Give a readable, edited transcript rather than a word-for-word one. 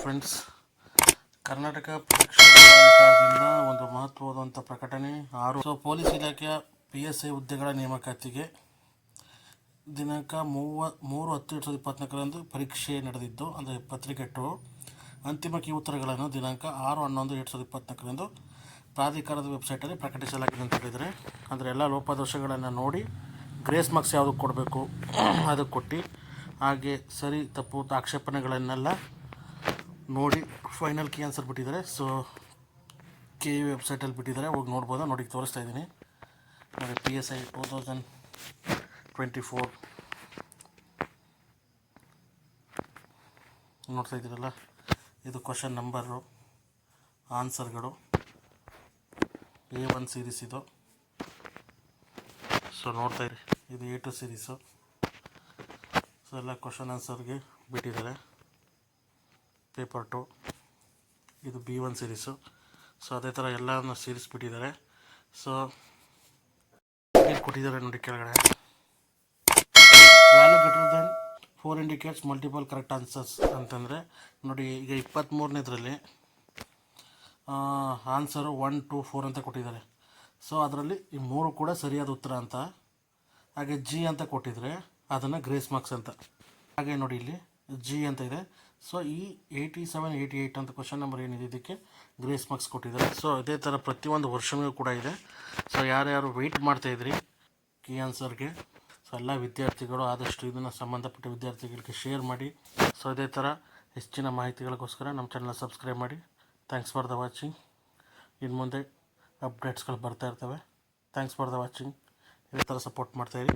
Friends, Karnataka ಪರೀಕ್ಷಾ ಪ್ರಾಧಿಕಾರದಿಂದ ಒಂದು ಮಹತ್ವವಾದಂಥ ಪ್ರಕಟಣೆ 6 ಪೊಲೀಸ್ ಇಲಾಖೆಯ PSI ಹುದ್ದೆಗಳ ನೇಮಕಾತಿಗೆ ದಿನಾಂಕ 3/10/2024 ಪರೀಕ್ಷೆ ನಡೆದಿದ್ದು, ಅಂದರೆ ಪತ್ರಿಕೆ 2 ಅಂತಿಮ ಕೀ ಉತ್ತರಗಳನ್ನು ದಿನಾಂಕ 6/11/2024 ಪ್ರಾಧಿಕಾರದ ವೆಬ್ಸೈಟಲ್ಲಿ ಪ್ರಕಟಿಸಲಾಗಿದೆ ಅಂತ ಹೇಳಿದರೆ, ಅಂದರೆ ಎಲ್ಲ ಲೋಪದೋಷಗಳನ್ನು ನೋಡಿ ಗ್ರೇಸ್ ಮಾರ್ಕ್ಸ್ ಯಾವುದಕ್ಕೆ ಕೊಡಬೇಕು ಅದಕ್ಕೆ ಕೊಟ್ಟು, ಹಾಗೆ ಸರಿ ತಪ್ಪು ಆಕ್ಷೇಪಣೆಗಳನ್ನೆಲ್ಲ ನೋಡಿ ಫೈನಲ್ ಕೀ ಆನ್ಸರ್ ಬಿಟ್ಟಿದ್ದಾರೆ. ಸೊ ಕೆ ವೆಬ್ಸೈಟಲ್ಲಿ ಬಿಟ್ಟಿದ್ದಾರೆ, ಹೋಗಿ ನೋಡ್ಬೋದು. ನೋಡಿ ತೋರಿಸ್ತಾ ಇದ್ದೀನಿ ನೋಡಿ. PSI 2024 ನೋಡ್ತಾ ಇದ್ದೀರಲ್ಲ, ಇದು ಕ್ವಶನ್ ನಂಬರು, ಆನ್ಸರ್ಗಳು A1 ಸೀರೀಸ್ ಇದು. ಸೊ ನೋಡ್ತಾ ಇರಿ, ಇದು A2 ಸೀರೀಸು. ಸೊ ಎಲ್ಲ ಕ್ವಶನ್ ಆನ್ಸರ್ಗೆ ಬಿಟ್ಟಿದ್ದಾರೆ. ಪೇಪರ್ 2 ಇದು B1 ಸೀರೀಸು. ಸೊ ಅದೇ ಥರ ಎಲ್ಲ ಸೀರೀಸ್ ಬಿಟ್ಟಿದ್ದಾರೆ. ಸೊ ಇಲ್ಲಿ ಕೊಟ್ಟಿದ್ದಾರೆ ನೋಡಿ ಕೆಳಗಡೆ, value greater than 4 indicates multiple correct answers ಅಂತಂದರೆ ನೋಡಿ, ಈಗ 23ನೇದರಲ್ಲಿ ಆನ್ಸರು 1, 2, 4 ಅಂತ ಕೊಟ್ಟಿದ್ದಾರೆ. ಸೊ ಅದರಲ್ಲಿ ಈ 3 ಕೂಡ ಸರಿಯಾದ ಉತ್ತರ ಅಂತ. ಹಾಗೆ G ಅಂತ ಕೊಟ್ಟಿದ್ರೆ ಅದನ್ನು ಗ್ರೇಸ್ ಮಾರ್ಕ್ಸ್ ಅಂತ. ಹಾಗೆ ನೋಡಿ ಇಲ್ಲಿ G ಅಂತ ಇದೆ. ಸೊ ಈ 87, 88 ಅಂತ ಕ್ವಶನ್ ನಂಬರ್ ಏನಿದೆ ಇದಕ್ಕೆ ಗ್ರೇಸ್ ಮಾರ್ಕ್ಸ್ ಕೊಟ್ಟಿದ್ದಾರೆ. ಸೊ ಇದೇ ಥರ ಪ್ರತಿಯೊಂದು ವರ್ಷವೂ ಕೂಡ ಇದೆ. ಸೊ ಯಾರ್ಯಾರು ವೆಯ್ಟ್ ಮಾಡ್ತಾಯಿದ್ರಿ ಕೀ ಆನ್ಸರ್ಗೆ, ಸೊ ಎಲ್ಲ ವಿದ್ಯಾರ್ಥಿಗಳು ಆದಷ್ಟು ಇದನ್ನು ಸಂಬಂಧಪಟ್ಟ ವಿದ್ಯಾರ್ಥಿಗಳಿಗೆ ಶೇರ್ ಮಾಡಿ. ಸೊ ಇದೇ ಥರ ಹೆಚ್ಚಿನ ಮಾಹಿತಿಗಳಿಗೋಸ್ಕರ ನಮ್ಮ ಚಾನಲ್ ಸಬ್ಸ್ಕ್ರೈಬ್ ಮಾಡಿ. Thanks for the watching. ಇನ್ನು ಮುಂದೆ ಅಪ್ಡೇಟ್ಸ್ಗಳು ಬರ್ತಾ ಇರ್ತವೆ. Thanks for the watching. ಇದೇ ಥರ ಸಪೋರ್ಟ್ ಮಾಡ್ತಾಯಿರಿ.